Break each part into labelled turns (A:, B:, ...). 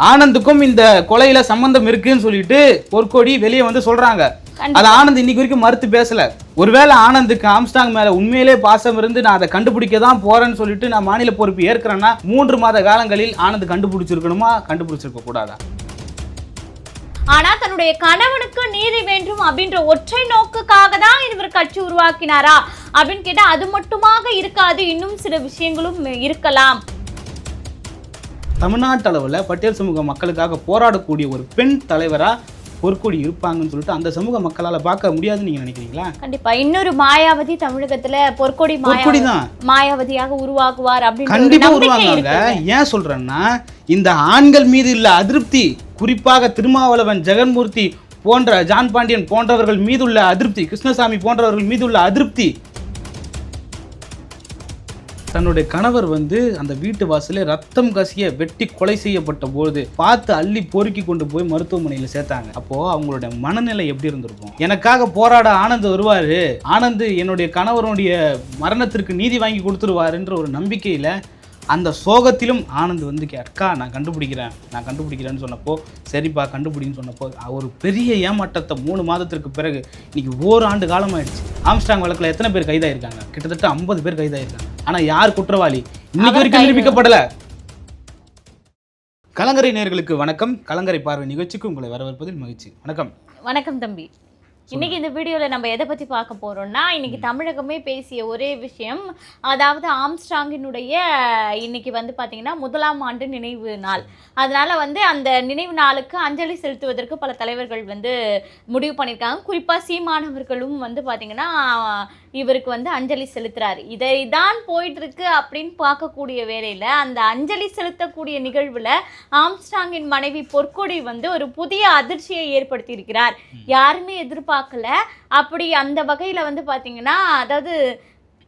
A: ஆனந்துக்கும் இந்த கொலையில சம்பந்தம் இருக்குன்னு சொல்லிட்டு பொற்கொடி வெளியே வந்து சொல்றாங்க. அது ஆனந்த் இன்னைக்கு வரைக்கும் மறுத்து பேசல. ஒருவேளை ஆனந்துக்கு ஆம்ஸ்டாங் மேல உண்மையிலே பாசம் இருந்து நான் அதை கண்டுபிடிக்க தான் போறேன்னு சொல்லிட்டு நான் மாநில பொறுப்பு ஏற்கிறேன்னா 3 மாத காலங்களில் ஆனந்த் கண்டுபிடிச்சிருக்கணுமா, கண்டுபிடிச்சிருக்க கூடாதா?
B: ஆனா தன்னுடைய கணவனுக்கு நீதி வேண்டும் அப்படின்ற ஒற்றை நோக்குக்காக தான் இவர் கட்சி உருவாக்கினாரா அப்படின்னு கேட்டா அது மட்டுமாக இருக்காது, இன்னும் சில விஷயங்களும் இருக்கலாம்.
A: தமிழ்நாட்டு அளவில் பட்டியல் சமூக மக்களுக்காக போராடக்கூடிய ஒரு பெண் தலைவரா பொற்கொடி இருப்பாங்கன்னு சொல்லிட்டு அந்த சமூக மக்களால் பார்க்க முடியாதுன்னு நீங்க நினைக்கிறீங்களா?
B: கண்டிப்பா இன்னொரு மாயாவதி தமிழகத்துல பொற்கொடி
A: தான்
B: மாயாவதியாக உருவாக்குவார் அப்படின்னு
A: கண்டிப்பா உருவாங்க. ஏன் சொல்றேன்னா இந்த ஆண்கள் மீது இல்ல அதிருப்தி, குறிப்பாக திருமாவளவன், ஜெகன்மூர்த்தி போன்ற ஜான் பாண்டியன் போன்றவர்கள் மீதுள்ள அதிருப்தி, கிருஷ்ணசாமி போன்றவர்கள் மீதுள்ள அதிருப்தி. தன்னுடைய கணவர் வந்து அந்த வீட்டு வாசலே ரத்தம் கசிய வெட்டி கொலை செய்யப்பட்ட போது பார்த்து அள்ளி பொறுக்கி கொண்டு போய் மருத்துவமனையில் சேர்த்தாங்க. அப்போ அவங்களுடைய மனநிலை எப்படி இருந்திருக்கும்? எனக்காக போராட ஆனந்த் வருவாரு, ஆனந்த் என்னுடைய கணவருடைய மரணத்திற்கு நீதி வாங்கி கொடுத்துருவாருன்ற ஒரு நம்பிக்கையில அந்த சோகத்திலும் ஆனந்த் வந்து அக்கா நான் கண்டுபிடிக்கிறேன்னு சொன்னப்போ சரிப்பா கண்டுபிடின்னு சொன்னப்போ ஒரு பெரிய ஏமாற்றத்தை 3 மாதத்திற்கு பிறகு இன்னைக்கு ஓராண்டு காலம் ஆயிடுச்சு. ஆம்ஸ்டாங் வழக்கில் எத்தனை பேர் கைதாயிருக்காங்க? கிட்டத்தட்ட 50 பேர் கைதாயிருக்காங்க. ஆனா யார் குற்றவாளி இன்னைக்கு வரைக்கும் நிரூபிக்கப்படல. கலங்கரை நேயர்களுக்கு வணக்கம். கலங்கரை பார்வை நிகழ்ச்சிக்கு உங்களை வரவேற்பதில் மகிழ்ச்சி. வணக்கம்.
B: வணக்கம் தம்பி. இன்னைக்கு இந்த வீடியோவில் நம்ம எதை பற்றி பார்க்க போகிறோம்னா, இன்னைக்கு தமிழகமே பேசிய ஒரே விஷயம், அதாவது ஆம்ஸ்டாங்கினுடைய இன்னைக்கு வந்து பார்த்தீங்கன்னா 1ஆம் ஆண்டு நினைவு நாள். அதனால வந்து அந்த நினைவு நாளுக்கு அஞ்சலி செலுத்துவதற்கு பல தலைவர்கள் வந்து முடிவு பண்ணியிருக்காங்க. குறிப்பாக சீமானவர்களும் வந்து பார்த்தீங்கன்னா இவருக்கு வந்து அஞ்சலி செலுத்துறாரு. இதை தான் போயிட்டு இருக்கு அப்படின்னு பார்க்கக்கூடிய வேளையில் அந்த அஞ்சலி செலுத்தக்கூடிய நிகழ்வில் ஆம்ஸ்டாங்கின் மனைவி பொற்கொடி வந்து ஒரு புதிய அதிர்ச்சியை ஏற்படுத்தி இருக்கிறார். யாருமே எதிர்பார்க்கல. அப்படி அந்த வகையில் வந்து பார்த்தீங்கன்னா, அதாவது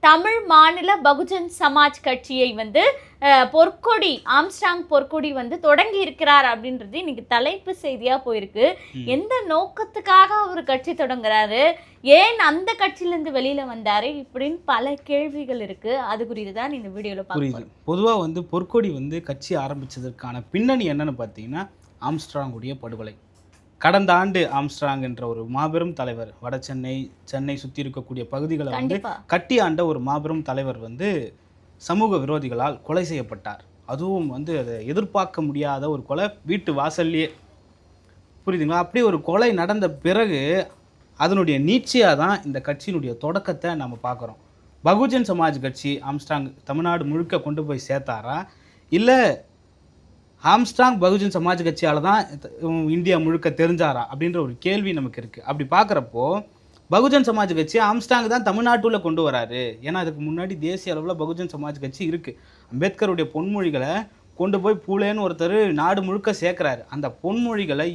B: தமிழ் மாநில பகுஜன் சமாஜ் கட்சியை வந்து ஆம்ஸ்டாங் பொற்கொடி வந்து தொடங்கி இருக்கிறார் அப்படின்றது இன்னைக்கு தலைப்பு செய்தியாக போயிருக்கு. எந்த நோக்கத்துக்காக அவர் கட்சி தொடங்குறாரு, ஏன் அந்த கட்சியிலேருந்து வெளியில வந்தாரு, இப்படின்னு பல கேள்விகள் இருக்கு. அது குறித்து தான் இந்த வீடியோவில் பார்க்கலாம்.
A: பொதுவாக வந்து பொற்கொடி வந்து கட்சி ஆரம்பிச்சதற்கான பின்னணி என்னன்னு பார்த்தீங்கன்னா, ஆம்ஸ்ட்ராங்குடைய படுகொலை. கடந்த ஆண்டு ஆம்ஸ்ட்ராங் என்ற ஒரு மாபெரும் தலைவர், வட சென்னை சுற்றி இருக்கக்கூடிய பகுதிகளை வந்து கட்டி ஆண்ட ஒரு மாபெரும் தலைவர் வந்து சமூக விரோதிகளால் கொலை செய்யப்பட்டார். அதுவும் வந்து அதை எதிர்பார்க்க முடியாத ஒரு கொலை, வீட்டு வாசல்லையே. புரியுதுங்களா? அப்படி ஒரு கொலை நடந்த பிறகு அதனுடைய நீட்சியாக தான் இந்த கட்சியினுடைய தொடக்கத்தை நம்ம பார்க்குறோம். பகுஜன் சமாஜ் கட்சி ஆம்ஸ்ட்ராங் தமிழ்நாடு முழுக்க கொண்டு போய் சேர்த்தாரா, இல்லை ஆம்ஸ்ட்ராங் பகுஜன் சமாஜ் கட்சியால் தான் இந்தியா முழுக்க தெரிஞ்சாரா அப்படின்ற ஒரு கேள்வி நமக்கு இருக்குது. அப்படி பார்க்குறப்போ பகுஜன் சமாஜ் கட்சி ஆம்ஸ்ட்ராங் தான் தமிழ்நாட்டுல கொண்டு வராரு. ஏன்னா அதுக்கு முன்னாடி தேசிய அளவில் பகுஜன் சமாஜ் கட்சி இருக்குது. அம்பேத்கருடைய பொன்மொழிகளை கொண்டு போய் பூலேன்னு ஒருத்தர் நாடு முழுக்க சேர்க்குறாரு. அந்த பொன்மொழிகளை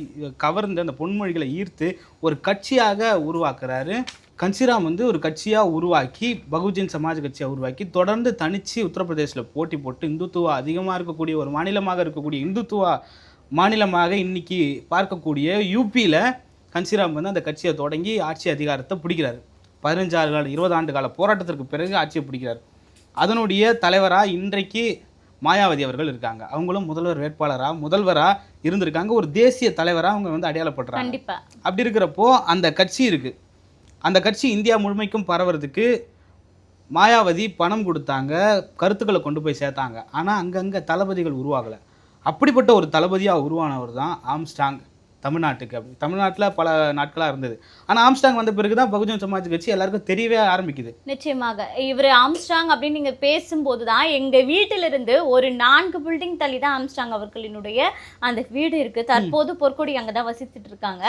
A: கவர்ந்து அந்த பொன்மொழிகளை ஈர்த்து ஒரு கட்சியாக உருவாக்குறாரு. கன்சிராம் வந்து ஒரு கட்சியாக உருவாக்கி பகுஜன் சமாஜ் கட்சியை உருவாக்கி தொடர்ந்து தனித்து உத்தரப்பிரதேசில் போட்டி போட்டு இந்துத்துவா அதிகமாக இருக்கக்கூடிய ஒரு மாநிலமாக இருக்கக்கூடிய இந்துத்துவா மாநிலமாக இன்னைக்கு பார்க்கக்கூடிய யூபியில் கன்சிராம் வந்து அந்த கட்சியை தொடங்கி ஆட்சி அதிகாரத்தை பிடிக்கிறார். 20 ஆண்டு கால போராட்டத்திற்கு பிறகு ஆட்சியை பிடிக்கிறார். அதனுடைய தலைவராக இன்றைக்கு மாயாவதி அவர்கள் இருக்காங்க. அவங்களும் முதல்வராக இருந்திருக்காங்க. ஒரு தேசிய தலைவராக அவங்க வந்து அடையாளப்படுறாங்க. அப்படி இருக்கிறப்போ அந்த கட்சி இருக்குது. அந்த கட்சி இந்தியா முழுமைக்கும் பரவுறதுக்கு மாயாவதி பணம் கொடுத்தாங்க, கருத்துக்களை கொண்டு போய் சேர்த்தாங்க. ஆனால் அங்கங்கே தளபதிகள் உருவாகலை. அப்படிப்பட்ட ஒரு தளபதியாக உருவானவர் தான் ஆம்ஸ்டாங். தமிழ்நாட்டில் பல நாட்களாக இருந்தது. ஆனால் ஆம்ஸ்டாங் வந்த பிறகு தான் பகுஜன் சமாஜ் கட்சி எல்லாருக்கும் தெரியவே ஆரம்பிக்குது.
B: நிச்சயமாக இவர் ஆம்ஸ்டாங் அப்படின்னு நீங்கள் பேசும்போது தான் எங்கள் வீட்டிலிருந்து ஒரு 4 பில்டிங் தள்ளி தான் ஆம்ஸ்டாங் அவர்களினுடைய அந்த வீடு இருக்குது. தற்போது பொற்கொடி அங்கே தான் வசித்துட்டு இருக்காங்க.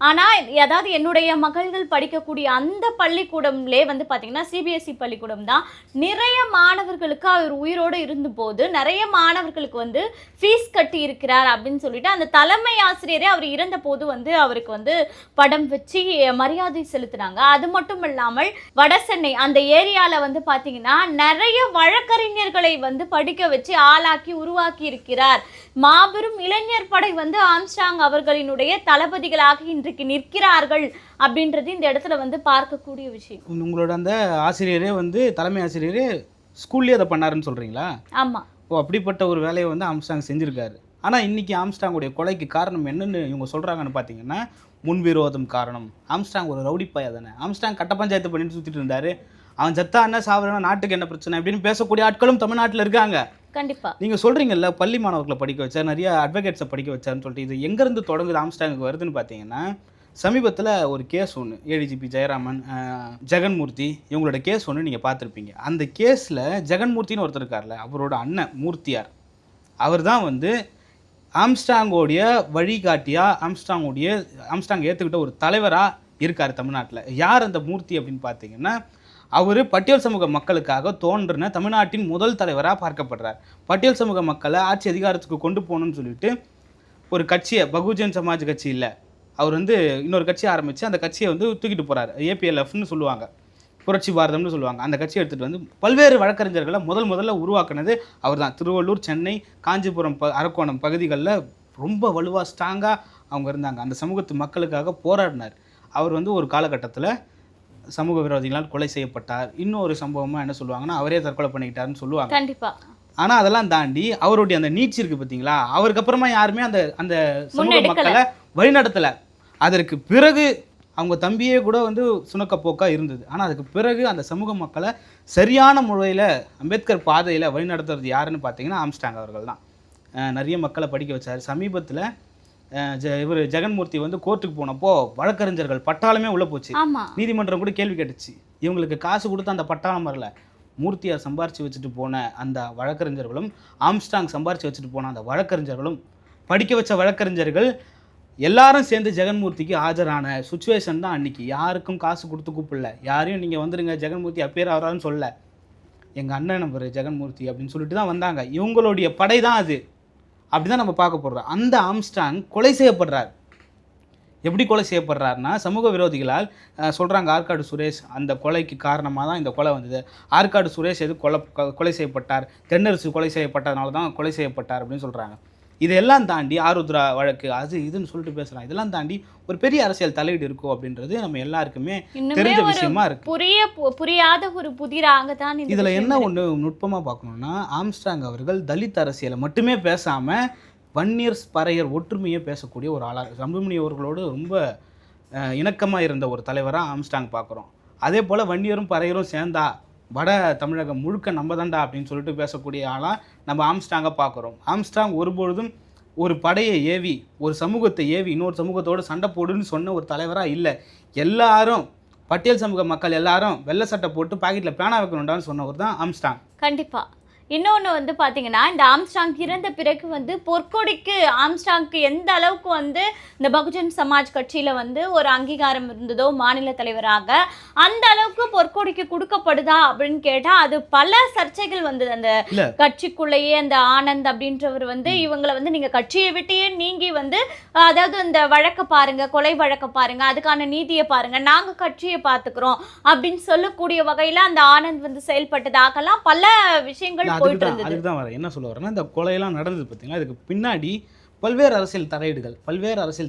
B: ஆனால் அதாவது என்னுடைய மகள்கள் படிக்கக்கூடிய அந்த பள்ளிக்கூடம்லே வந்து பார்த்தீங்கன்னா சிபிஎஸ்சி பள்ளிக்கூடம் தான். நிறைய மாணவர்களுக்கு அவர் உயிரோடு இருந்தபோது நிறைய மாணவர்களுக்கு வந்து ஃபீஸ் கட்டி இருக்கிறார் அப்படின்னு சொல்லிட்டு அந்த தலைமை ஆசிரியரே அவர் இறந்த போது வந்து அவருக்கு வந்து படம் வச்சு மரியாதை செலுத்தினாங்க. அது மட்டும் இல்லாமல் வட சென்னை அந்த ஏரியாவில் வந்து பார்த்தீங்கன்னா நிறைய வழக்கறிஞர்களை வந்து படிக்க வச்சு ஆளாக்கி உருவாக்கி இருக்கிறார். மாபெரும் இளைஞர் படை வந்து ஆம்ஸ்ட்ராங் அவர்களினுடைய தளபதிகளாக இன்றைக்கு நிற்கிறார்கள் அப்படின்றது இந்த இடத்துல வந்து பார்க்கக்கூடிய விஷயம்.
A: உங்களோட அந்த ஆசிரியரே வந்து தலைமை ஆசிரியரே ஸ்கூல்லேயே அதை பண்ணாருன்னு சொல்கிறீங்களா?
B: ஆமாம்.
A: அப்படிப்பட்ட ஒரு வேலையை வந்து ஆம்ஸ்ட்ராங் செஞ்சுருக்காரு. ஆனால் இன்றைக்கி ஆம்ஸ்ட்ராங்குடைய கொலைக்கு காரணம் என்னன்னு இவங்க சொல்கிறாங்கன்னு பார்த்தீங்கன்னா முன்விரோதம் காரணம். ஆம்ஸ்ட்ராங் ஒரு ரவுடி பையா தானே, ஆம்ஸ்ட்ராங் கட்ட பஞ்சாயத்து பண்ணிட்டு சுற்றிட்டு இருந்தார், அவன் செத்தா என்ன சாவரனா நாட்டுக்கு என்ன பிரச்சனை அப்படின்னு பேசக்கூடிய ஆட்களும் தமிழ்நாட்டில் இருக்காங்க.
B: கண்டிப்பா
A: நீங்கள் சொல்கிறீங்கல்ல பள்ளி மாணவர்களை படிக்க வச்சார், நிறைய அட்வொகேட்ஸை படிக்க வச்சாருன்னு சொல்லிட்டு, இது எங்கேருந்து தொடங்குது ஆம்ஸ்ட்ராங்குக்கு வருதுன்னு பார்த்தீங்கன்னா சமீபத்தில் ஒரு கேஸ் ஒன்று ஏடிஜிபி ஜெயராமன், ஜெகன்மூர்த்தி இவங்களோட கேஸ் ஒன்று நீங்கள் பார்த்துருப்பீங்க. அந்த கேஸில் ஜெகன்மூர்த்தின்னு ஒருத்தர் இருக்கார்ல, அவரோட அண்ணன் மூர்த்தியார், அவர் தான் வந்து ஆம்ஸ்ட்ராங்கோடைய வழிகாட்டியாக ஆம்ஸ்ட்ராங் ஏற்றுக்கிட்ட ஒரு தலைவராக இருக்கார் தமிழ்நாட்டில். யார் அந்த மூர்த்தி அப்படின்னு பார்த்தீங்கன்னா அவர் பட்டியல் சமூக மக்களுக்காக தோன்றின தமிழ்நாட்டின் முதல் தலைவராக பார்க்கப்படுறார். பட்டியல் சமூக மக்களை ஆட்சி அதிகாரத்துக்கு கொண்டு போகணும்னு சொல்லிட்டு ஒரு கட்சியை, பகுஜன் சமாஜ் கட்சி இல்லை, அவர் வந்து இன்னொரு கட்சியை ஆரம்பித்து அந்த கட்சியை வந்து தூக்கிட்டு போகிறார். ஏபிஎல்எஃப்னு சொல்லுவாங்க, புரட்சி பாரதம்னு சொல்லுவாங்க. அந்த கட்சியை எடுத்துகிட்டு வந்து பல்வேறு வழக்கறிஞர்களை முதல்ல உருவாக்குனது அவர் தான். திருவள்ளூர், சென்னை, காஞ்சிபுரம், அரக்கோணம் பகுதிகளில் ரொம்ப வலுவாக ஸ்ட்ராங்காக அவங்க இருந்தாங்க. அந்த சமூகத்து மக்களுக்காக போராடினார். அவர் வந்து ஒரு காலகட்டத்தில் சமூக விரோதிகளால் கொலை செய்யப்பட்டார். இன்னொரு சம்பவமாக என்ன சொல்லுவாங்கன்னா அவரே தற்கொலை பண்ணிக்கிட்டாருன்னு சொல்லுவாங்க.
B: கண்டிப்பா.
A: ஆனால் அதெல்லாம் தாண்டி அவருடைய அந்த நீட்சி இருக்குது பார்த்தீங்களா, அவருக்கு அப்புறமா யாருமே அந்த அந்த சமூக மக்களை வழிநடத்தலை. அதற்கு பிறகு அவங்க தம்பியே கூட வந்து சுணக்கப்போக்காக இருந்தது. ஆனால் அதுக்கு பிறகு அந்த சமூக மக்களை சரியான முறையில் அம்பேத்கர் பாதையில் வழிநடத்துறது யாருன்னு பார்த்தீங்கன்னா ஆம்ஸ்ட்ராங் அவர்கள் தான். நிறைய மக்களை படிக்க வச்சார். சமீபத்தில் இவர் ஜெகன்மூர்த்தி வந்து கோர்ட்டுக்கு போனப்போ வழக்கறிஞர்கள் பட்டாளமே உள்ளே போச்சு. நீதிமன்றம் கூட கேள்வி கேட்டுச்சு, இவங்களுக்கு காசு கொடுத்து அந்த பட்டாளம் வரல, மூர்த்தியார் சம்பாரித்து வச்சுட்டு போன அந்த வழக்கறிஞர்களும் ஆம்ஸ்ட்ராங் சம்பாரித்து வச்சுட்டு போன அந்த வழக்கறிஞர்களும் படிக்க வச்ச வழக்கறிஞர்கள் எல்லாரும் சேர்ந்து ஜெகன்மூர்த்திக்கு ஆஜரான சுச்சுவேஷன் தான் அன்றைக்கி. யாருக்கும் காசு கொடுத்து கூப்பிடல, யாரையும் நீங்கள் வந்துடுங்க ஜெகன்மூர்த்தி அப்பேர் ஆகிறான்னு சொல்ல, எங்கள் அண்ணன் நம்பர் ஜெகன்மூர்த்தி அப்படின்னு சொல்லிட்டு தான் வந்தாங்க. இவங்களுடைய படை தான் அது. அப்படி தான் நம்ம பார்க்க போடுறோம். அந்த ஆம்ஸ்ட்ராங் கொலை செய்யப்படுறார். எப்படி கொலை செய்யப்படுறாருன்னா சமூக விரோதிகளால் சொல்கிறாங்க ஆற்காடு சுரேஷ் அந்த கொலைக்கு காரணமாக தான் இந்த கொலை வந்தது, ஆற்காடு சுரேஷ் எது கொலை செய்யப்பட்டார், தென்னரசு கொலை செய்யப்பட்டதுனால தான் கொலை செய்யப்பட்டார் அப்படின்னு சொல்கிறாங்க. இதெல்லாம் தாண்டி ஆருத்ரா வழக்கு அது இதுன்னு சொல்லிட்டு பேசுகிறாங்க. இதெல்லாம் தாண்டி ஒரு பெரிய அரசியல் தலையீடு இருக்கும் அப்படின்றது நம்ம எல்லாருக்குமே தெரிஞ்ச விஷயமா இருக்கு.
B: புரியாத ஒரு புதிராக தான்
A: இதில் என்ன ஒன்று நுட்பமாக பார்க்கணுன்னா ஆம்ஸ்ட்ராங் அவர்கள் தலித் அரசியலை மட்டுமே பேசாமல் வன்னியர் பறையர் ஒற்றுமையை பேசக்கூடிய ஒரு ஆளாக, அன்புமணி அவர்களோடு ரொம்ப இணக்கமாக இருந்த ஒரு தலைவராக ஆம்ஸ்ட்ராங் பார்க்குறோம். அதே போல் வன்னியரும் பறையரும் சேர்ந்தா வட தமிழகம் முழுக்க நம்ம தாண்டா அப்படின்னு சொல்லிட்டு பேசக்கூடிய ஆளாக நம்ம ஆம்ஸ்ட்ராங்கை பார்க்குறோம். ஆம்ஸ்ட்ராங் ஒருபொழுதும் ஒரு படையை ஏவி ஒரு சமூகத்தை ஏவி இன்னொரு சமூகத்தோடு சண்டை போடுன்னு சொன்ன ஒரு தலைவராக இல்லை. எல்லாரும் பட்டியல் சமூக மக்கள் எல்லாரும் வெள்ளை சட்டை போட்டு பாக்கெட்டில் பேனா வைக்கணுண்டான்னு சொன்னவர் தான் ஆம்ஸ்ட்ராங்.
B: கண்டிப்பாக. இன்னொன்று வந்து பார்த்தீங்கன்னா இந்த ஆம்ஸ்ட்ராங் இறந்த பிறகு வந்து பொற்கொடிக்கு ஆம்ஸ்ட்ராங்க்கு எந்த அளவுக்கு வந்து இந்த பகுஜன் சமாஜ் கட்சியில் வந்து ஒரு அங்கீகாரம் இருந்ததோ மாநில தலைவராக, அந்த அளவுக்கு பொற்கொடிக்கு கொடுக்கப்படுதா அப்படின்னு கேட்டால் அது பல சர்ச்சைகள் வந்தது அந்த கட்சிக்குள்ளேயே. அந்த ஆனந்த் அப்படின்றவர் வந்து இவங்களை வந்து நீங்கள் கட்சியை விட்டே நீங்கி வந்து அதாவது இந்த வழக்கை பாருங்க, கொலை வழக்கை பாருங்க, அதுக்கான நீதியை பாருங்க, நாங்கள் கட்சியை பார்த்துக்கிறோம் அப்படின்னு சொல்லக்கூடிய வகையில் அந்த ஆனந்த் வந்து செயல்பட்டதாகலாம் பல விஷயங்கள்.
A: அதுக்கு தான் வரேன். என்ன சொல்ல வரேன்னா இந்த கொலையெல்லாம் நடந்தது பார்த்தீங்களா, இதுக்கு பின்னாடி பல்வேறு அரசியல்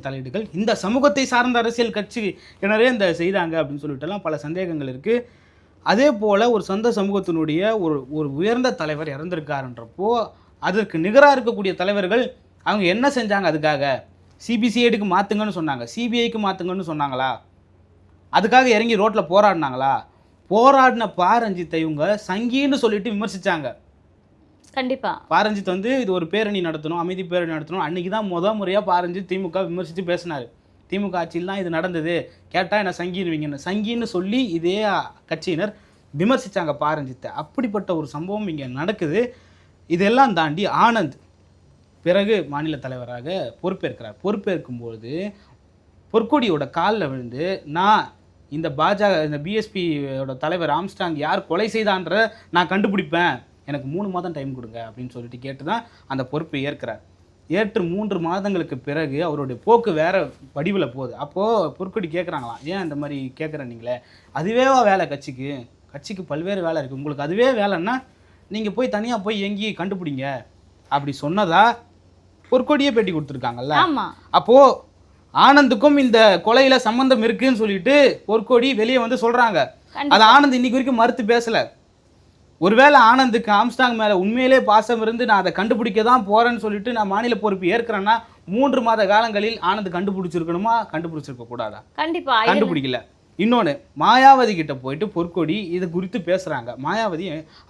A: தலையீடுகள் இந்த சமூகத்தை சார்ந்த அரசியல் கட்சியினரே இந்த செய்தாங்க அப்படின்னு சொல்லிட்டுலாம் பல சந்தேகங்கள் இருக்குது. அதே போல் ஒரு சொந்த சமூகத்தினுடைய ஒரு உயர்ந்த தலைவர் இறந்திருக்காருன்றப்போ அதற்கு நிகராக இருக்கக்கூடிய தலைவர்கள் அவங்க என்ன செஞ்சாங்க, அதுக்காக சிபிசிஐடிக்கு மாற்றுங்கன்னு சொன்னாங்க, சிபிஐக்கு மாற்றுங்கன்னு சொன்னாங்களா, அதுக்காக இறங்கி ரோட்டில் போராடினாங்களா? போராடின பாரஞ்சித்தை இவங்க சங்கின்னு சொல்லிட்டு விமர்சித்தாங்க.
B: கண்டிப்பாக
A: பாரஞ்சித் வந்து இது ஒரு பேரணி நடத்தணும், அமைதி பேரணி நடத்தணும். அன்றைக்கி தான் முறையாக பாரஞ்சித் திமுக விமர்சித்து பேசினார். திமுக ஆட்சியில் தான் இது நடந்தது, கேட்டால் என்ன சங்கின்னுவீங்கன்னு சங்கின்னு சொல்லி இதே கட்சியினர் விமர்சித்தாங்க பாரஞ்சித்தை. அப்படிப்பட்ட ஒரு சம்பவம் இங்கே நடக்குது. இதெல்லாம் தாண்டி ஆனந்த் பிறகு மாநில தலைவராக பொறுப்பேற்கிறார். பொறுப்பேற்கும்போது பொற்கொடியோட காலில் விழுந்து நான் இந்த பிஎஸ்பியோட தலைவர் ஆம்ஸ்ட்ராங் யார் கொலை செய்தான்ற நான் கண்டுபிடிப்பேன், எனக்கு 3 மாதம் டைம் கொடுங்க அப்படின்னு சொல்லிட்டு கேட்டு தான் அந்த பொறுப்பை ஏற்கிறார். ஏற்று 3 மாதங்களுக்கு பிறகு அவருடைய போக்கு வேறு வடிவில் போகுது. அப்போது பொற்கொடி கேட்குறாங்களாம், ஏன் இந்த மாதிரி கேட்குறேன் நீங்களே, அதுவேவா வேலை, கட்சிக்கு பல்வேறு வேலை இருக்குது, உங்களுக்கு அதுவே வேலைன்னா நீங்கள் போய் தனியாக போய் எங்கி கண்டுபிடிங்க அப்படி சொன்னதா பொற்கொடியே பேட்டி கொடுத்துருக்காங்கல்ல. அப்போது ஆனந்துக்கும் இந்த கொலையில சம்பந்தம் இருக்குன்னு சொல்லிட்டு பொற்கொடி வெளியே வந்து சொல்றாங்க. அது ஆனந்த் இன்னைக்கு வரைக்கும் மறுத்து பேசல. ஒருவேளை ஆனந்துக்கு ஆம்ஸ்டாங் மேலே உண்மையிலே பாசம் இருந்து நான் அதை கண்டுபிடிக்க தான் போகிறேன்னு சொல்லிட்டு நான் மாநில பொறுப்பு ஏற்கிறேன்னா 3 மாத காலங்களில் ஆனந்த் கண்டுபிடிச்சிருக்கணுமா, கண்டுபிடிச்சிருக்க கூடாதா?
B: கண்டிப்பா
A: கண்டுபிடிக்கல. இன்னொன்று, மாயாவதி கிட்ட போயிட்டு பொற்கொடி இது குறித்து பேசுகிறாங்க. மாயாவதி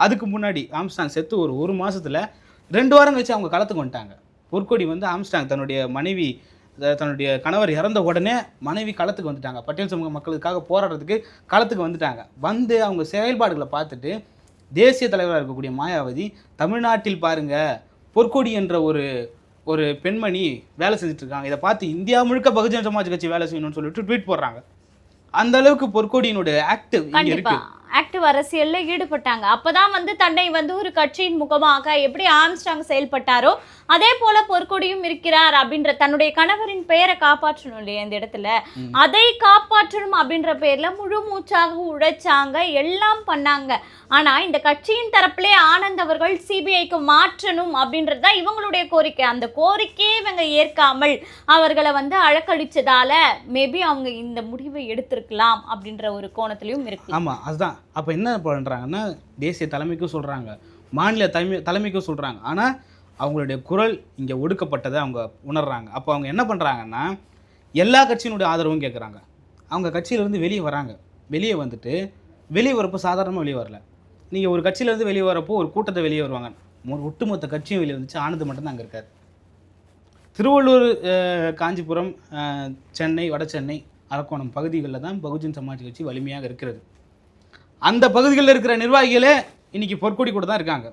A: அதுக்கு முன்னாடி ஆம்ஸ்டாங் செத்து ஒரு மாதத்தில் 2 வாரம் கழிச்சு அவங்க களத்துக்கு வந்துட்டாங்க. பொற்கொடி வந்து ஆம்ஸ்டாங் தன்னுடைய கணவர் இறந்த உடனே மனைவி களத்துக்கு வந்துட்டாங்க. பட்டியல் சமூக மக்களுக்காக போராடுறதுக்கு களத்துக்கு வந்துட்டாங்க. வந்து அவங்க செயல்பாடுகளை பார்த்துட்டு தேசிய தலைவராக இருக்கக்கூடிய மாயாவதி தமிழ்நாட்டில் பாருங்க பொற்கொடி என்ற ஒரு பெண்மணி வேலை செஞ்சுட்டு இருக்காங்க, இதை பார்த்து இந்தியா முழுக்க பகுஜன் சமாஜ் கட்சி வேலை செய்யணும்னு சொல்லிட்டு ட்வீட் போடுறாங்க. அந்த அளவுக்கு பொற்கொடியினுடைய ஆக்டிவ் இங்க இருக்கு.
B: ஆக்டிவ் அரசியல்ல ஈடுபட்டாங்க. அப்பதான் வந்து தன்னை வந்து ஒரு கட்சியின் முகமாக எப்படி ஆம்ஸ்டாங் செயல்பட்டாரோ அதே போல பொற்கொடியும் இருக்கிறார் அப்படின்ற தன்னுடைய கணவரின் பெயரை காப்பாற்றணும் இல்லையா இந்த இடத்துல, அதை காப்பாற்றணும் அப்படின்ற பேர்ல முழு மூச்சாக உழைச்சாங்க, எல்லாம் பண்ணாங்க. ஆனா இந்த கட்சியின் தரப்பிலே ஆனந்த் அவர்கள் சிபிஐக்கு மாற்றணும் அப்படின்றது தான் இவங்களுடைய கோரிக்கை. அந்த கோரிக்கையை இவங்க ஏற்காமல் அவர்களை வந்து அழக்கழிச்சதால மேபி அவங்க இந்த முடிவை எடுத்திருக்கலாம் அப்படின்ற ஒரு கோணத்திலையும் இருக்கு.
A: ஆமா, அதுதான். அப்போ என்ன பண்ணுறாங்கன்னா தேசிய தலைமைக்கும் சொல்கிறாங்க, மாநில தலைமைக்கும் சொல்கிறாங்க. ஆனால் அவங்களுடைய குரல் இங்கே ஒடுக்கப்பட்டதை அவங்க உணர்றாங்க. அப்போ அவங்க என்ன பண்ணுறாங்கன்னா எல்லா கட்சியினுடைய ஆதரவும் கேட்குறாங்க. அவங்க கட்சியிலேருந்து வெளியே வராங்க. வெளியே வந்துட்டு வெளியே வரப்போ சாதாரணமாக வெளியே வரல. நீங்கள் ஒரு கட்சியிலேருந்து வெளியே வரப்போ ஒரு கூட்டத்தை வெளியே வருவாங்க. ஒட்டுமொத்த கட்சியும் வெளியே வந்துச்சு, ஆனந்த் மட்டும்தான் அங்கே இருக்கார். திருவள்ளூர், காஞ்சிபுரம், சென்னை, வட சென்னை, அரக்கோணம் பகுதிகளில் தான் பகுஜன் சமாஜ் கட்சி வலிமையாக இருக்கிறது. அந்த பகுதிகளில் இருக்கிற நிர்வாகிகளே இன்றைக்கி பொற்கொடி கூட தான் இருக்காங்க.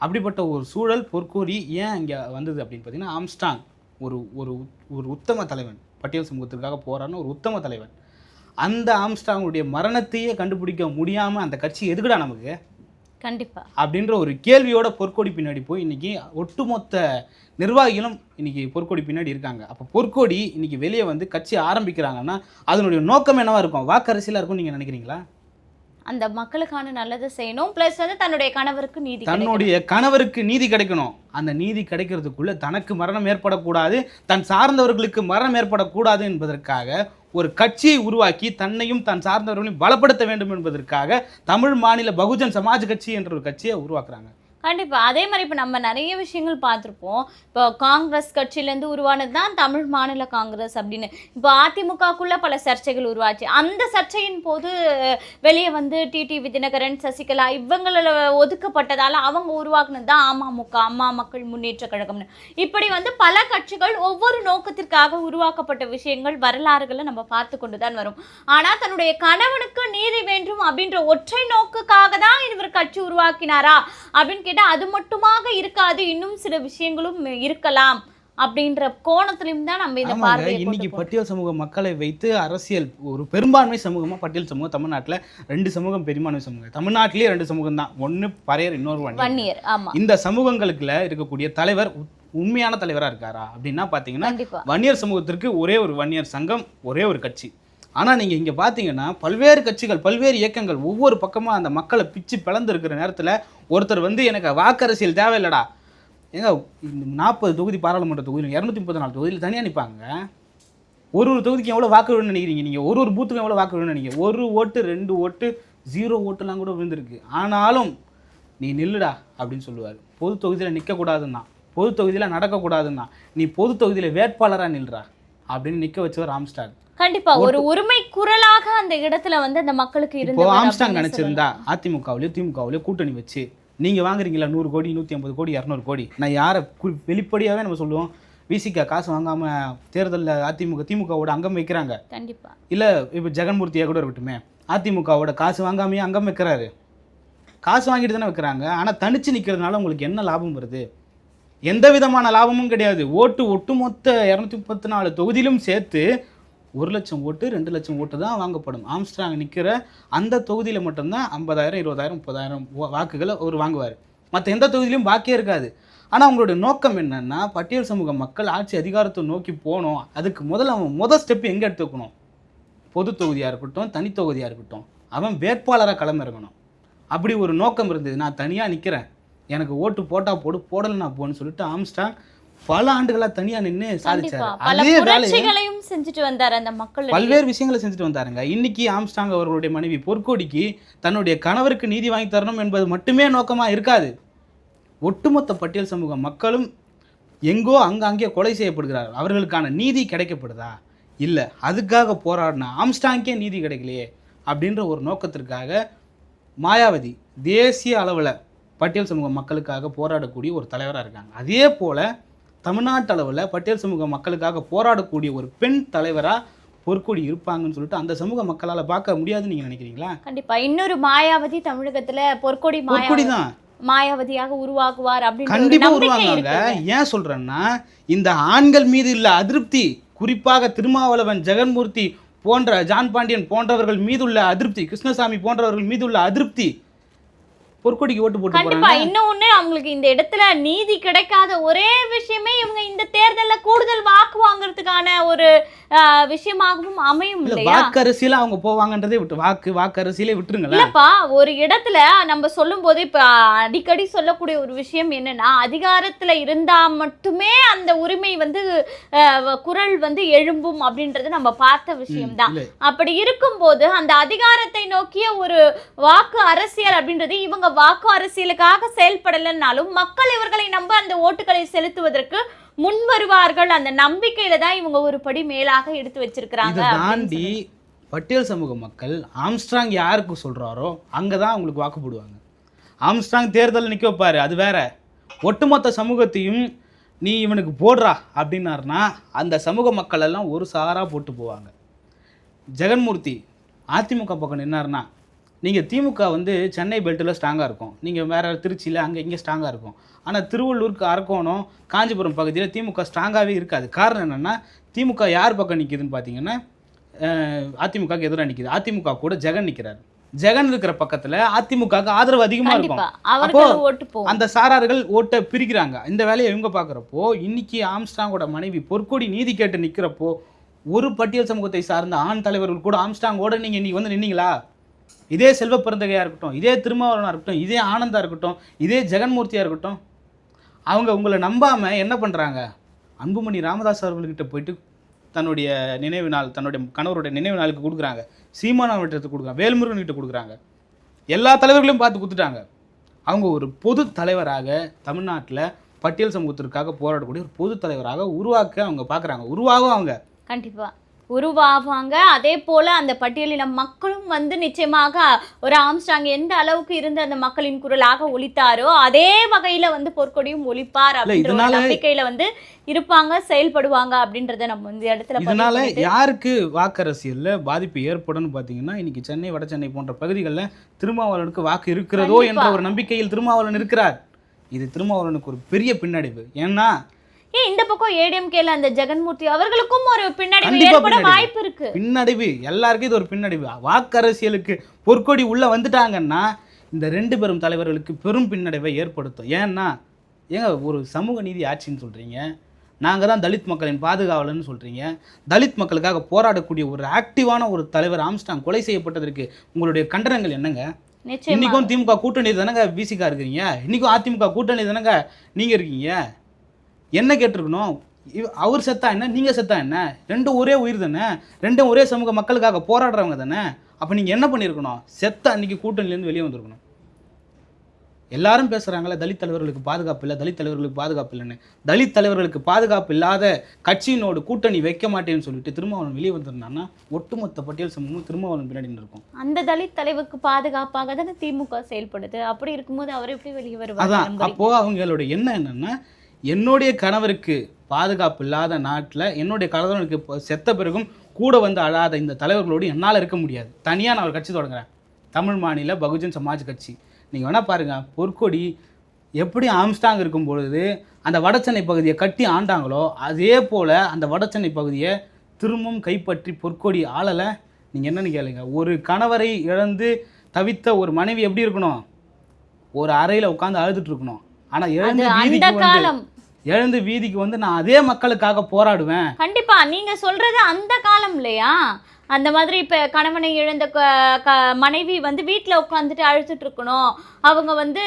A: அப்படிப்பட்ட ஒரு சூழல் பொற்கொடி ஏன் இங்கே வந்தது அப்படின்னு பார்த்தீங்கன்னா, ஆம்ஸ்டாங் ஒரு உத்தம தலைவன், பட்டியல் சமூகத்திற்காக போராடின ஒரு உத்தம தலைவன். அந்த ஆம்ஸ்டாங்குடைய மரணத்தையே கண்டுபிடிக்க முடியாமல் அந்த கட்சி எதுக்குடா நமக்கு
B: கண்டிப்பாக
A: அப்படின்ற ஒரு கேள்வியோட பொற்கொடி பின்னாடி போய் இன்றைக்கி ஒட்டுமொத்த நிர்வாகிகளும் இன்றைக்கி பொற்கொடி பின்னாடி இருக்காங்க. அப்போ பொற்கொடி இன்றைக்கி வெளியே வந்து கட்சி ஆரம்பிக்கிறாங்கன்னா அதனுடைய நோக்கம் என்னவா இருக்கும்? வாக்கரசியலாக இருக்கும்னு நீங்கள் நினைக்கிறீங்களா?
B: அந்த மக்களுக்கான நல்லதை செய்யணும், ப்ளஸ் வந்து தன்னுடைய கணவருக்கு நீதி
A: கிடைக்கணும். அந்த நீதி கிடைக்கிறதுக்குள்ள தனக்கு மரணம் ஏற்படக்கூடாது, தன் சார்ந்தவர்களுக்கு மரணம் ஏற்படக்கூடாது என்பதற்காக ஒரு கட்சியை உருவாக்கி தன்னையும் தன் சார்ந்தவர்களையும் பலப்படுத்த வேண்டும் என்பதற்காக தமிழ் மாநில பகுஜன் சமாஜ் கட்சி என்ற ஒரு கட்சியை உருவாக்குறாங்க.
B: கண்டிப்பாக. அதே மாதிரி இப்போ நம்ம நிறைய விஷயங்கள் பார்த்துருப்போம். இப்போ காங்கிரஸ் கட்சியிலேருந்து உருவானது தான் தமிழ் மாநில காங்கிரஸ் அப்படின்னு. இப்போ அதிமுகக்குள்ளே பல சர்ச்சைகள் உருவாச்சு. அந்த சர்ச்சையின் போது வெளியே வந்து டிடிவி தினகரன், சசிகலா இவங்கள ஒதுக்கப்பட்டதால் அவங்க உருவாக்குனது தான் அமமுக, அம்மா மக்கள் முன்னேற்ற கழகம்னு. இப்படி வந்து பல கட்சிகள் ஒவ்வொரு நோக்கத்திற்காக உருவாக்கப்பட்ட விஷயங்கள் வரலாறுகளை நம்ம பார்த்து கொண்டு தான் வரும். ஆனால் தன்னுடைய கணவனுக்கு நீதி வேண்டும் அப்படின்ற ஒற்றை நோக்குக்காக தான் இவர் கட்சி உருவாக்கினாரா அப்படின்னு அது மட்டுமாக இருக்காது, இன்னும் சில விஷயங்களும் இருக்கலாம் அப்படின்ற கோணத்திலும் தான் நம்ம இந்த பார்வையை
A: இன்னைக்கு பட்டியல் சமூக மக்களை வைத்து அரசியல் ஒரு பெரும்பான்மை சமூகமா பட்டியல் சமூகம். தமிழ்நாட்டில் 2 சமூகம் பெரும்பான்மை சமூகம். தமிழ்நாட்டிலேயே 2 சமூகம் தான், ஒன்று பறையர், இன்னொரு வன்னியர்.
B: ஆமா,
A: இந்த சமூகங்களுக்குள்ள இருக்கக்கூடிய தலைவர் உண்மையான தலைவரா இருக்காரா அப்படின்னா பாத்தீங்கன்னா வன்னியர் சமூகத்திற்கு ஒரே ஒரு வன்னியர் சங்கம், ஒரே ஒரு கட்சி. ஆனால் நீங்கள் இங்கே பார்த்தீங்கன்னா பல்வேறு கட்சிகள், பல்வேறு இயக்கங்கள் ஒவ்வொரு பக்கமாக அந்த மக்களை பிச்சு பிளந்து இருக்கிற நேரத்தில் ஒருத்தர் வந்து எனக்கு வாக்கரசியல் தேவையில்லடா, ஏங்க 40 தொகுதி பாராளுமன்ற தொகுதியில் 234 தொகுதியில் தனியாக நிற்பாங்க. ஒரு தொகுதிக்கு எவ்வளோ வாக்கு விழுன்னு நினைக்கிறீங்க நீங்கள்? ஒரு பூத்துக்கு எவ்வளோ வாக்கு விழுன்னு நினைக்கிறீங்க? 1 ஓட்டு 2 ஓட்டு 0 ஓட்டுலாம் கூட விழுந்திருக்கு. ஆனாலும் நீ நில்லுடா அப்படின்னு சொல்லுவார். பொது தொகுதியில் நிற்கக்கூடாதுன்னா, பொது தொகுதியில் நடக்கக்கூடாதுன்னா, நீ பொது தொகுதியில் வேட்பாளராக நில்றா அப்படின்னு நிற்க வச்சவர் ஆம்ஸ்டாங்.
B: கண்டிப்பா ஒரு உரிமை குரலாக அந்த இடத்துல வந்து அந்த மக்களுக்கு
A: இருந்து. ஆம்ஸ்டாங் நினைச்சிருந்தா அதிமுகவிலயோ திமுகவிலயோ கூட்டணி வச்சு நீங்க வாங்குறீங்களா 100 கோடி 150 கோடி 200 கோடி, நான் யாரை வெளிப்படையாவே நம்ம சொல்லுவோம், விசிகா காசு வாங்காம தேர்தலில் திமுகவோட அங்கம் வைக்கிறாங்க.
B: கண்டிப்பா
A: இல்ல இப்போ ஜெகன்மூர்த்தியா கூட இருக்கட்டுமே, அதிமுகவோட காசு வாங்காமையே அங்கம் வைக்கிறாரு. காசு வாங்கிட்டு தானே வைக்கிறாங்க. ஆனா தனிச்சு நிக்கிறதுனால உங்களுக்கு என்ன லாபம் வருது? எந்த விதமான லாபமும் கிடையாது. ஒட்டுமொத்த 234 தொகுதியிலும் சேர்த்து 1 லட்சம் ஓட்டு 2 லட்சம் ஓட்டு தான் வாங்கப்படும். ஆம்ஸ்டாங் நிற்கிற அந்த தொகுதியில் மட்டும்தான் 50,000 20,000 30,000 வாக்குகளை அவர் வாங்குவார். மற்ற எந்த தொகுதியிலும் வாக்கே இருக்காது. ஆனால் அவங்களுடைய நோக்கம் என்னென்னா பட்டியல் சமூக மக்கள் ஆட்சி அதிகாரத்தை நோக்கி போகணும். அதுக்கு முதல் ஸ்டெப் எங்கே எடுத்துக்கணும்? பொது தொகுதியாக இருக்கட்டும், தனி தொகுதியாக இருக்கட்டும், அவன் வேட்பாளராக களமிறங்கணும். அப்படி ஒரு நோக்கம் இருந்தது. நான் தனியாக நிற்கிறேன், எனக்கு ஓட்டு போட்டால் போடு, போடலைன்னா போன்னு சொல்லிட்டு ஆம்ஸ்டாங் பல ஆண்டுகளா தனியா நின்று சாதிச்சாரு.
B: பல
A: அதே வேலையை
B: புரட்சிகளையும் செஞ்சுட்டு வந்தார் அந்த மக்கள்.
A: பல்வேறு விஷயங்களை செஞ்சுட்டு வந்தாருங்க. இன்னைக்கு ஆம்ஸ்ட்ராங் அவர்களுடைய மனைவி பொற்கொடிக்கு தன்னுடைய கணவருக்கு நீதி வாங்கி தரணும் என்பது மட்டுமே நோக்கமா இருக்காது. ஒட்டுமொத்த பட்டியல் சமூக மக்களும் எங்கோ அங்கே கொலை செய்யப்படுகிறார்கள். அவர்களுக்கான நீதி கிடைக்கப்படுதா? இல்லை, அதுக்காக போராடின ஆம்ஸ்ட்ராங்கே நீதி கிடைக்கலையே அப்படின்ற ஒரு நோக்கத்திற்காக மாயாவதி தேசிய அளவில் பட்டியல் சமூக மக்களுக்காக போராடக்கூடிய ஒரு தலைவராக இருக்காங்க. அதே போல் தமிழ்நாட்டு அளவில் பட்டியல் சமூக மக்களுக்காக போராடக்கூடிய ஒரு பெண் தலைவராக பொற்கொடி இருப்பாங்கன்னு சொல்லிட்டு அந்த சமூக மக்களால் பார்க்க முடியாதுன்னு நீங்கள் நினைக்கிறீங்களா?
B: கண்டிப்பாக இன்னொரு மாயாவதி தமிழகத்தில் பொற்கொடி
A: தான்
B: மாயாவதியாக உருவாக்குவார் அப்படின்னு
A: கண்டிப்பாக உருவாங்க. ஏன் சொல்கிறேன்னா, இந்த ஆண்கள் மீது இல்ல அதிருப்தி, குறிப்பாக திருமாவளவன், ஜெகன்மூர்த்தி போன்ற ஜான் பாண்டியன் போன்றவர்கள் மீதுள்ள அதிருப்தி, கிருஷ்ணசாமி போன்றவர்கள் மீதுள்ள அதிருப்தி பொற்கொடிக்கு ஓட்டு போட்டு
B: கண்டிப்பா. இன்னொன்னு, அவங்களுக்கு இந்த இடத்துல நீதி கிடைக்காத ஒரே விஷயமே இவங்க இந்த தேர்தலில் கூடுதல் வாக்கு வாங்குறதுக்கான ஒரு விஷயமாகவும் அமையும் இல்லையா?
A: வாக்கு அரசியல அவங்க போவாங்கன்றதே விட்டு வாக்கு அரசியலே விட்டுருங்களா?
B: இல்லப்பா, ஒரு இடத்துல நம்ம சொல்லும் போது இப்ப அடிக்கடி சொல்லக்கூடிய ஒரு விஷயம் என்னன்னா, அதிகாரத்துல இருந்தா மட்டுமே அந்த உரிமை வந்து குரல் வந்து எழும்பும் அப்படின்றது நம்ம பார்த்த விஷயம்தான். அப்படி இருக்கும்போது அந்த அதிகாரத்தை நோக்கிய ஒரு வாக்கு அரசியல் அப்படின்றது, இவங்க வாக்கு அரசியலுக்காக செயல்படலைன்னாலும் மக்கள் இவர்களை நம்ப அந்த ஓட்டுகளை செலுத்துவதற்கு முன் வருவார்கள். அந்த நம்பிக்கையில தான் இவங்க ஒரு படி மேலாக எடுத்து வச்சிருக்காங்க.
A: இதை தாண்டி பட்டியல் சமூக மக்கள் ஆம்ஸ்ட்ராங் யாருக்கு சொல்றாரோ அங்கதான் அவங்களுக்கு வாக்கு போடுவாங்க. ஆம்ஸ்ட்ராங் தேர்தல் நிக்க வைப்பாரு, அது வேற. ஒட்டுமொத்த சமூகத்தையும் நீ இவனுக்கு போடுறா அப்படின்னாருனா அந்த சமூக மக்கள் எல்லாம் ஒரு சாரா போட்டு போவாங்க. ஜெகன்மூர்த்தி அதிமுக பக்கம் நின்னாருன்னா, நீங்கள் திமுக வந்து சென்னை பெல்ட்டில் ஸ்ட்ராங்காக இருக்கும், நீங்கள் வேறு திருச்சியில் அங்கே இங்கே ஸ்ட்ராங்காக இருக்கும். ஆனால் திருவள்ளூருக்கு, அரக்கோணம், காஞ்சிபுரம் பகுதியில் திமுக ஸ்ட்ராங்காகவே இருக்காது. காரணம் என்னென்னா, திமுக யார் பக்கம் நிற்கிதுன்னு பார்த்தீங்கன்னா அதிமுகவுக்கு எதிராக நிற்கிது. அதிமுக கூட ஜெகன் நிற்கிறார். ஜெகன் இருக்கிற பக்கத்தில் அதிமுகவுக்கு ஆதரவு அதிகமாக இருக்கும். அப்போ அந்த சாரார்கள் ஓட்டை பிரிக்கிறாங்க. இந்த வேலையை இவங்க பார்க்குறப்போ, இன்னைக்கு ஆம்ஸ்ட்ராங்கோட மனைவி பொற்கொடி நீதி கேட்டு நிற்கிறப்போ ஒரு பட்டியல் சமூகத்தை சார்ந்த ஆண் தலைவர்கள் கூட ஆம்ஸ்ட்ராங்கோட நீங்கள் இன்றைக்கி வந்து நின்னீங்களா? இதே செல்வ பிறந்தகையாக இருக்கட்டும், இதே திருமாவளவனாக இருக்கட்டும், இதே ஆனந்தா இருக்கட்டும், இதே ஜெகன்மூர்த்தியாக இருக்கட்டும், அவங்க உங்களை நம்பாமல் என்ன பண்ணுறாங்க? அன்புமணி ராமதாஸ் அவர்கள்கிட்ட போயிட்டு தன்னுடைய நினைவு நாள், தன்னுடைய கணவருடைய நினைவு நாளுக்கு கொடுக்குறாங்க, சீமானவர்கிட்ட கொடுக்குறாங்க, வேல்முருகன்கிட்ட கொடுக்குறாங்க, எல்லா தலைவர்களையும் பார்த்து கொடுத்துட்டாங்க. அவங்க ஒரு பொது தலைவராக தமிழ்நாட்டில் பட்டியல் சமூகத்திற்காக போராடக்கூடிய ஒரு பொது தலைவராக உருவாக்க அவங்க பார்க்குறாங்க. உருவாகுவாங்க, கண்டிப்பாக
B: உருவாவாங்க. அதே போல அந்த பட்டியலின மக்களும் வந்து நிச்சயமாக ஒரு ஆம்ஸ்ட்ராங் எந்த அளவுக்கு இருந்து அந்த மக்களின் குரலாக ஒலித்தாரோ அதே வகையில வந்து பொற்கொடியும் ஒலிப்பார் அப்படின்ற நம்பிக்கையில வந்து இருப்பாங்க, செயல்படுவாங்க அப்படின்றத நம்ம இந்த இடத்துல.
A: இதனால யாருக்கு வாக்கரசியல்ல பாதிப்பு ஏற்படும் பார்த்தீங்கன்னா, இன்னைக்கு சென்னை, வட சென்னை போன்ற பகுதிகளில் திருமாவளவனுக்கு வாக்கு இருக்கிறதோ என்ற ஒரு நம்பிக்கையில் திருமாவளவன் இருக்கிறார். இது திருமாவளவனுக்கு ஒரு பெரிய பின்னடைவு. ஏன்னா
B: இந்த பக்கம் ஏடிஎம்கேல அந்த ஜெகன்மூர்த்தி அவர்களுக்கும் ஒரு பின்னடைவு ஏற்பட வாய்ப்பு இருக்கு.
A: பின்னடைவு எல்லாருக்கும் இது ஒரு பின்னடைவு. வாக்கரசியலுக்கு பொற்கொடி உள்ள வந்துட்டாங்கன்னா இந்த ரெண்டு பெரும் தலைவர்களுக்கு பெரும் பின்னடைவை ஏற்படுத்தும். ஏன்னா ஒரு சமூக நீதி ஆட்சின்னு சொல்றீங்க, நாங்கள் தான் தலித் மக்களின் பாதுகாவலன்னு சொல்றீங்க, தலித் மக்களுக்காக போராடக்கூடிய ஒரு ஆக்டிவான ஒரு தலைவர் ஆம்ஸ்ட்ராங் கொலை செய்யப்பட்டதற்கு உங்களுடைய கண்டனங்கள் என்னங்க? இன்னைக்கும் திமுக கூட்டணி தானங்க விசிகா இருக்கிறீங்க, இன்னைக்கும் அதிமுக கூட்டணி தானங்க நீங்க இருக்கீங்க. என்ன கேட்டிருக்கணும்? அவர் செத்தா என்ன, நீங்கள் செத்தா என்ன? ரெண்டும் ஒரே உயிர் தானே, ரெண்டும் ஒரே சமூக மக்களுக்காக போராடுறவங்க தானே. அப்போ நீங்கள் என்ன பண்ணியிருக்கணும்? செத்த அன்றைக்கி கூட்டணியிலேருந்து வெளியே வந்திருக்கணும். எல்லாரும் பேசுகிறாங்களே தலித் தலைவர்களுக்கு பாதுகாப்பு இல்லை, தலித் தலைவர்களுக்கு பாதுகாப்பு இல்லைன்னு. தலித் தலைவர்களுக்கு பாதுகாப்பு இல்லாத கட்சியினோடு கூட்டணி வைக்க மாட்டேன்னு சொல்லிட்டு திருமாவளவன் வெளியே வந்திருந்தான்னா ஒட்டுமொத்த பட்டியல் சமூகமும் திருமாவளவன் பின்னாடி இருக்கும்.
B: அந்த தலித் தலைவருக்கு பாதுகாப்பாக தானே திமுக செயல்படுது. அப்படி இருக்கும்போது அவர் எப்படி வெளியே வருவார்?
A: அதான் அப்போது அவங்களோட எண்ணம் என்னென்னா, என்னுடைய கணவருக்கு பாதுகாப்பு இல்லாத நாட்டில் என்னுடைய கணவனுக்கு செத்த பிறகும் கூட வந்து அழாத இந்த தலைவர்களோடு என்னால் இருக்க முடியாது. தனியாக நான் ஒரு கட்சி தொடங்குறேன், தமிழ் மாநில பகுஜன் சமாஜ் கட்சி. நீங்கள் வேணால் பாருங்கள், பொற்கொடி எப்படி ஆம்ஸ்ட்ராங் இருக்கும் பொழுது அந்த வடசென்னை பகுதியை கட்டி ஆண்டாங்களோ அதே போல் அந்த வடசென்னை பகுதியை திரும்பவும் கைப்பற்றி பொற்கொடி ஆளலை. நீங்கள் என்னென்னு கேளுங்க, ஒரு கணவரை இழந்து தவித்த ஒரு மனைவி எப்படி இருக்கணும்? ஒரு அறையில் உட்காந்து அழுதுட்டு இருக்கணும். ஆனால் எழுந்து வீதிக்கு வந்து நான் அதே மக்களுக்காக போராடுவேன்.
B: கண்டிப்பா நீங்க சொல்றது அந்த காலம் இல்லையா? அந்த மாதிரி இப்போ கணவனை இழந்த மனைவி வந்து வீட்டில் உட்காந்துட்டு அழுத்துட்டு இருக்கணும், அவங்க வந்து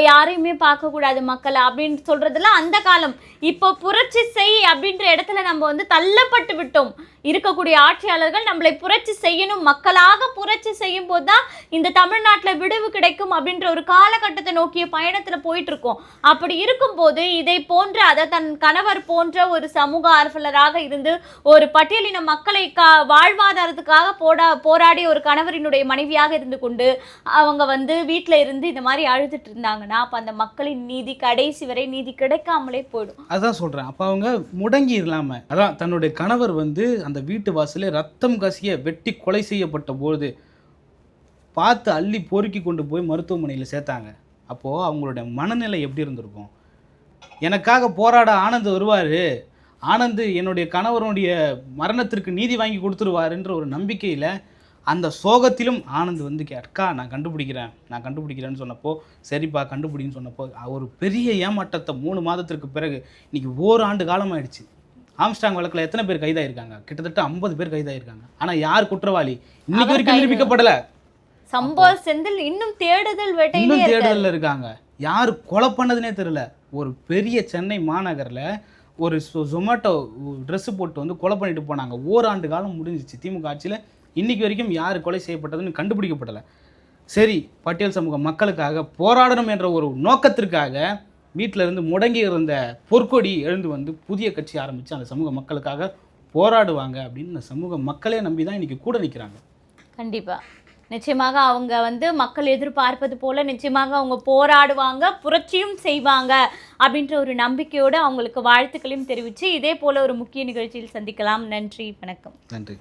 B: யாரையுமே பார்க்கக்கூடாது மக்களை அப்படின்னு சொல்றதெல்லாம் அந்த காலம். இப்போ புரட்சி செய் அப்படின்ற இடத்துல நம்ம வந்து தள்ளப்பட்டு விட்டோம். இருக்கக்கூடிய ஆட்சியாளர்கள் நம்மளை புரட்சி செய்யணும், மக்களாக புரட்சி செய்யும் போது தான் இந்த தமிழ்நாட்டில் விடுவு கிடைக்கும் அப்படின்ற ஒரு காலகட்டத்தை நோக்கிய பயணத்தில் போயிட்டு இருக்கோம். அப்படி இருக்கும்போது இதை போன்ற, அதை தன் கணவர் போன்ற ஒரு சமூக ஆர்வலராக இருந்து ஒரு பட்டியலின மக்களை வாழ்வாதாரத்துக்காக போராடிய ஒரு கணவரினுடைய மனைவியாக இருந்து கொண்டு அவங்க வந்து வீட்டில் இருந்து இந்த மாதிரி அழுதுட்டு இருந்தாங்கன்னா அப்போ அந்த மக்களின் நீதி கடைசி வரை நீதி கிடைக்காமலே போயிடும்.
A: அதான் சொல்கிறேன். அப்போ அவங்க முடங்கி இல்லாமல், அதான் தன்னுடைய கணவர் வந்து அந்த வீட்டு வாசலே ரத்தம் கசிய வெட்டி கொலை செய்யப்பட்ட போது பார்த்து அள்ளி பொறுக்கி கொண்டு போய் மருத்துவமனையில் சேர்த்தாங்க. அப்போது அவங்களுடைய மனநிலை எப்படி இருந்திருக்கும்? எனக்காக போராட ஆனந்த் வருவார், ஆனந்த் என்னுடைய கணவருடைய மரணத்திற்கு நீதி வாங்கி கொடுத்துருவாருன்ற ஒரு நம்பிக்கையில் அந்த சோகத்திலும் ஆனந்த் வந்து அக்கா நான் கண்டுபிடிக்கிறேன்னு சொன்னப்போ, சரிப்பா கண்டுபிடின்னு சொன்னப்போ ஒரு பெரிய ஏமாற்றத்தை 3 மாதத்திற்கு பிறகு இன்றைக்கி ஓராண்டு காலமாயிடுச்சு. ஆம்ஸ்ட்ராங் வழக்கில் எத்தனை பேர் கைதாயிருக்காங்க? கிட்டத்தட்ட 50 பேர் கைதாயிருக்காங்க. ஆனால் யார் குற்றவாளி இன்னைக்கு வரைக்கும் நிரூபிக்கப்படலை.
B: சம்பவ செந்தில் இன்னும் தேடுதல்
A: இருக்காங்க. யார் கொலை பண்ணதுனே தெரியல. ஒரு பெரிய சென்னை மாநகரில் ஒரு ஜொமேட்டோ ட்ரெஸ்ஸு போட்டு வந்து கொலை பண்ணிட்டு போனாங்க. ஓராண்டு காலம் முடிஞ்சிச்சு திமுக ஆட்சியில். இன்னைக்கு வரைக்கும் யார் கொலை செய்யப்பட்டதுன்னு கண்டுபிடிக்கப்படலை. சரி, பட்டியல் சமூக மக்களுக்காக போராடணும் என்ற ஒரு நோக்கத்திற்காக வீட்டில் இருந்து முடங்கி இருந்த பொற்கொடி எழுந்து வந்து புதிய கட்சி ஆரம்பித்து அந்த சமூக மக்களுக்காக போராடுவாங்க அப்படின்னு இந்த சமூக மக்களே நம்பி தான் இன்றைக்கி கூட நிற்கிறாங்க.
B: கண்டிப்பாக நிச்சயமாக அவங்க வந்து மக்கள் எதிர்பார்ப்பது போல் நிச்சயமாக அவங்க போராடுவாங்க, புரட்சியும் செய்வாங்க அப்படின்ற ஒரு நம்பிக்கையோடு அவங்களுக்கு வாழ்த்துக்களையும் தெரிவித்து இதே போல் ஒரு முக்கிய நிகழ்ச்சியில் சந்திக்கலாம். நன்றி, வணக்கம்.
A: நன்றி.